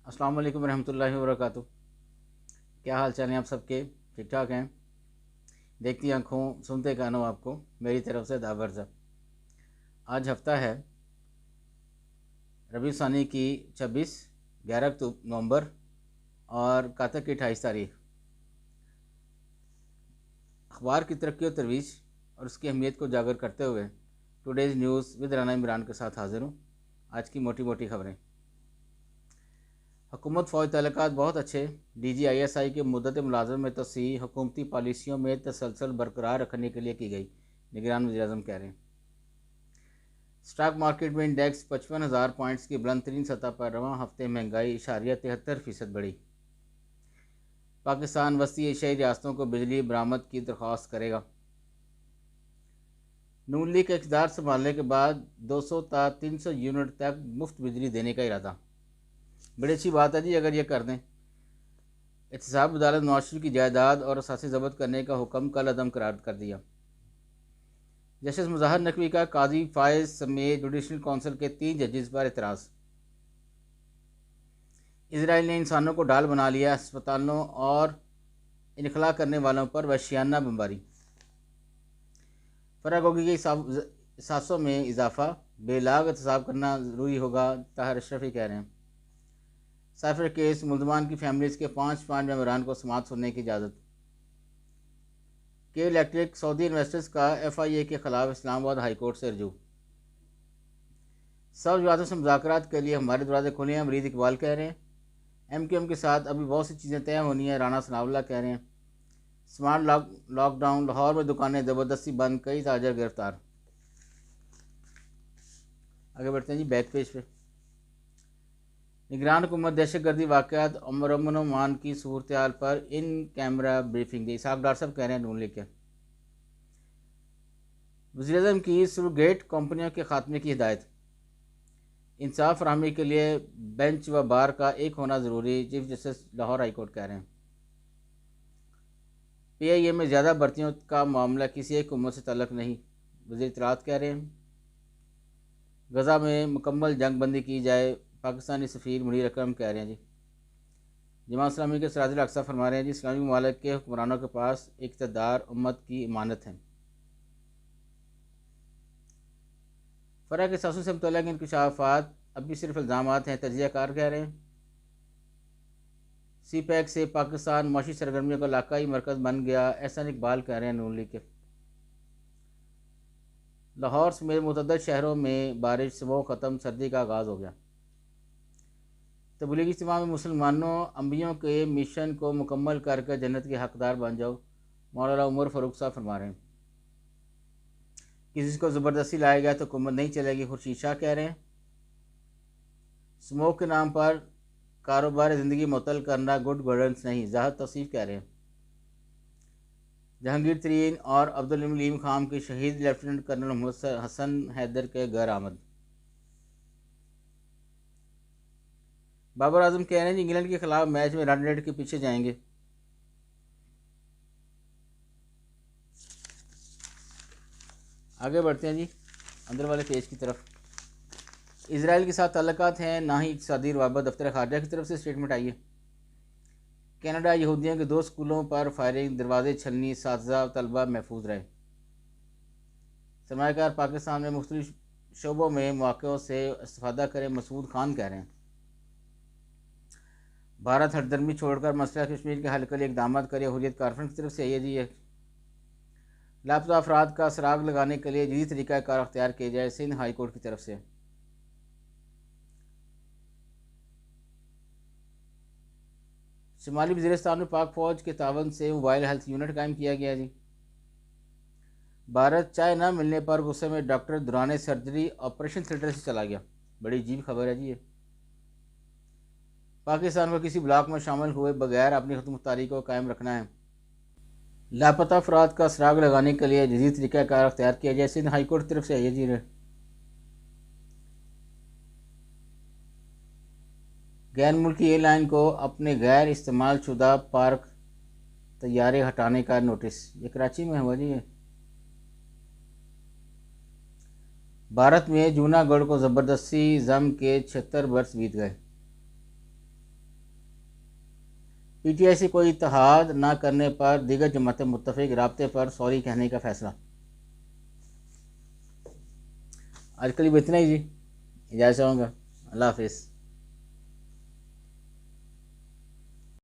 अस्सलाम वालेकुम रहमतुल्लाहि व बरकातुहू। क्या हाल चाल हैं आप सबके? ठीक ठाक हैं? देखती आंखों सुनते कानों आपको मेरी तरफ से दावर। आज हफ्ता है रबी सानी की 26 11 नवंबर और कातक की 28 तारीख। अखबार की तरक्की और तरवीज और उसकी अहमियत को उजागर करते हुए today's news with Rana Imran के साथ हाजिर हूँ। आज की मोटी मोटी खबरें। हुकूमत फ़ौज तल्लुकात बहुत अच्छे। DGISI के मुद्दत मुलाज़मत में तोसीह हुकूमती पॉलिसियों में तसलसल बरकरार रखने के लिए की गई, निगरान वज़ीर-ए-आज़म कह रहे हैं। स्टॉक मार्केट में इंडेक्स 55,000 पॉइंट्स की बुलंद तरीन सतह पर रवां हफ्ते महंगाई 73% बढ़ी। पाकिस्तान वस्ती एशियाई रियासतों को बिजली बरामद की दरख्वास्त करेगा। नून लीग के इक़्तिदार संभालने के बाद 200 ता 300 यूनिट तक मुफ्त बिजली देने का इरादा। बड़ी अच्छी बात है जी, अगर ये कर दें। एहतसाब अदालत नवाज शरीफ की जायदाद और असासी जब्त करने का हुक्म कल अदम करार कर दिया। जस्टिस मुज़ाहिर नकवी का काजी फायज़ समेत जुडिशल कौंसिल के 3 जजेस पर एतराज़। इसराइल ने इंसानों को ढाल बना लिया, अस्पतालों और इनखला करने वालों पर वहशियाना बमबारी। फरागोगी के सासों में इजाफा, बेलाग एहतसाब करना ज़रूरी होगा, ताहिर अशरफी कह रहे हैं। साइफर केस मुल्ज़मान की फैमिलीज़ के 5 मेंबरान को समाअत सुनने की इजाज़त। के इलेक्ट्रिक सऊदी इन्वेस्टर्स का FIA के ख़िलाफ़ इस्लामाबाद हाई कोर्ट से रजू। सब विवादों से मुज़ाकरात के लिए हमारे दरवाजे खुले हैं, वलीद इकबाल कह रहे हैं। MQM के साथ अभी बहुत सी चीज़ें तय होनी है, राना सनाउल्लाह कह रहे हैं। स्मार्ट लॉकडाउन, लाहौर में दुकानें ज़बरदस्ती बंद, कई ताजर गिरफ्तार। आगे बढ़ते हैं जी बैक पेज पे। निगरान हुकूमत दहशतगर्दी वाक़यात और अमन की सूरत हाल पर इन कैमरा ब्रीफिंग दी। इसाक डार साहब कह रहे हैं नून लीग के। वज़ीर-ए-आज़म की सुरगेट कंपनियों के खात्मे की हिदायत। इंसाफ फरहमी के लिए बेंच व बार का एक होना ज़रूरी, chief justice Lahore high court कह रहे हैं। PIA में ज़्यादा भर्तियों का मामला किसी एक हुकूमत से तल्लुक़ नहीं, वज़ीर इत्तलात कह रहे हैं। गज़ा में मुकम्मल जंग बंदी की जाए, पाकिस्तानी सफ़ीर मुनीर अकरम कह रहे हैं जी। जमात इस्लामी के सराजुल अक़सा फरमा रहे हैं जी, इस्लामी ममालिक के हुक्मरानों के पास इक़्तिदार उम्मत की इमानत है। फ़रा के सासों से मुतल्लिक़ इंकशाफ़ात अभी सिर्फ इल्ज़ामात हैं, तजियाकार कह रहे हैं। CPEC से पाकिस्तान माशी सरगर्मियों का इलाकाई मरकज़ बन गया, एहसन इकबाल कह रहे हैं नून लीग के। लाहौर समेत मुतअद्दिद शहरों में बारिश, स्मोक ख़त्म, सर्दी का आगाज़ हो गया। तबलीगी इज्तिमा में मुसलमानों अम्बियों के मिशन को मुकम्मल करके जन्नत के हकदार बन जाओ, मौलाना उमर फ़ारूक साहब फरमा रहे हैं। किसी को ज़बरदस्ती लाया गया तो हुकूमत नहीं चलेगी, खुर्शीद शाह कह रहे हैं। स्मोक के नाम पर कारोबार ज़िंदगी मुअत्तल करना गुड गवर्नेंस नहीं, ज़ाहिद तौसीफ़ कह रहे हैं। जहांगीर तरीन और अब्दुल अलीम खान की शहीद लेफ्टिनेंट कर्नल मोहम्मद हसन हैदर के घर आमद। बाबर आजम कह रहे हैं इंग्लैंड के खिलाफ मैच में रन रेट के पीछे जाएंगे। आगे बढ़ते हैं जी अंदर वाले पेज की तरफ। इसराइल के साथ ताल्लुकात हैं, ना ही इक़्तिसादी रवाबत। दफ्तर खारजा की तरफ से स्टेटमेंट आई है। कनाडा यहूदियों के 2 स्कूलों पर फायरिंग, दरवाजे छलनी, साथीज़ा तलबा महफूज रहे। सरमायाकार पाकिस्तान में मुख्तलिफ शोबों में मौक़ों से इस्तिफ़ादा करें, मसूद खान कह रहे हैं। भारत हरदर्मी छोड़कर मसला कश्मीर के हल के लिए इक़दाम करे, हुर्रियत कॉन्फ्रेंस की तरफ से है जी। ये लापता अफराद का सुराग लगाने के लिए जदीद तरीक़ाकार अख्तियार किए जाए, सिंध हाई कोर्ट की तरफ से। शुमाली वज़ीरिस्तान में पाक फ़ौज के तावन से मोबाइल हेल्थ यूनिट कायम किया गया जी। भारत चाय न मिलने पर गुस्से में डॉक्टर दौरान सर्जरी ऑपरेशन थिएटर से चला गया। बड़ी अजीब खबर है जी ये। पाकिस्तान को किसी ब्लॉक में शामिल हुए बगैर अपनी खुदमुख्तारी को कायम रखना है। लापता अफराद का सुराग लगाने के लिए जदीद तरीक़ाकार अख्तियार किया जाए, सिंध हाई कोर्ट की तरफ से है जी। गैर मुल्की एयरलाइन को अपने गैर इस्तेमाल शुदा पार्क तैयारे हटाने का नोटिस। ये कराची में हुआ जी। ये भारत में जूनागढ़ को ज़बरदस्ती जम के 76 वर्ष बीत गए। PTI से कोई इत्तेहाद ना करने पर दीगर जमातें मुत्तफ़िक, राब्ते पर सॉरी कहने का फ़ैसला। आज के लिए इतना ही जी, इजाज़त चाहूँगा। अल्लाह हाफिज़।